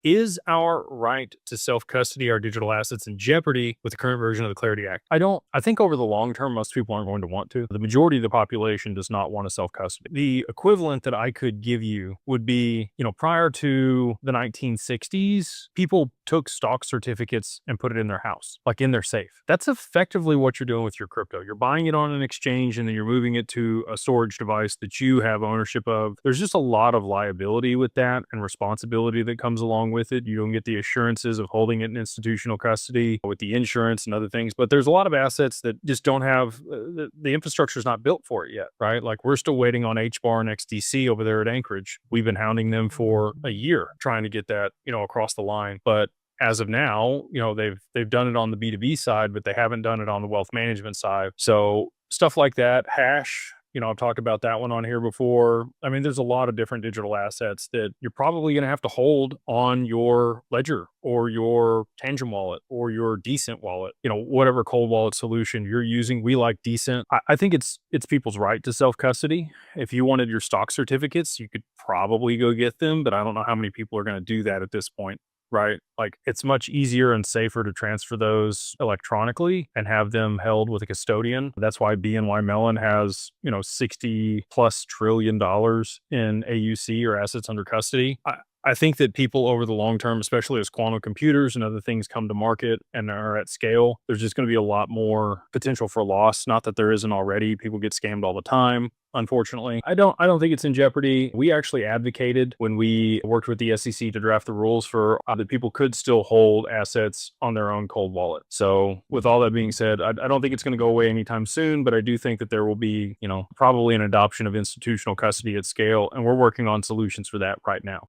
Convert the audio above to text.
Is our right to self-custody our digital assets in jeopardy with the current version of the Clarity Act? I think over the long term, most people aren't going to want to. The majority of the population does not want to self-custody. The equivalent that I could give you would be, prior to the 1960s, people took stock certificates and put it in their house, like in their safe. That's effectively what you're doing with your crypto. You're buying it on an exchange and then you're moving it to a storage device that you have ownership of. There's just a lot of liability with that and responsibility that comes along with it. You don't get the assurances of holding it in institutional custody with the insurance and other things. But there's a lot of assets that just don't have the infrastructure is not built for it yet, right? Like we're still waiting on HBAR and XDC over there at Anchorage. We've been hounding them for a year trying to get that, across the line. But as of now, they've done it on the B2B side, but they haven't done it on the wealth management side. So stuff like that, hash, I've talked about that one on here before. I mean, there's a lot of different digital assets that you're probably going to have to hold on your Ledger or your Tangent wallet or your Decent wallet, whatever cold wallet solution you're using. We like Decent. I think it's people's right to self-custody. If you wanted your stock certificates, you could probably go get them, but I don't know how many people are going to do that at this point. Right? Like it's much easier and safer to transfer those electronically and have them held with a custodian. That's why BNY Mellon has, 60 plus $trillion in AUC or assets under custody. I think that people over the long term, especially as quantum computers and other things come to market and are at scale, there's just going to be a lot more potential for loss. Not that there isn't already. People get scammed all the time. Unfortunately, I don't think it's in jeopardy. We actually advocated when we worked with the SEC to draft the rules for that people could still hold assets on their own cold wallet. So with all that being said, I don't think it's going to go away anytime soon, but I do think that there will be, probably an adoption of institutional custody at scale. And we're working on solutions for that right now.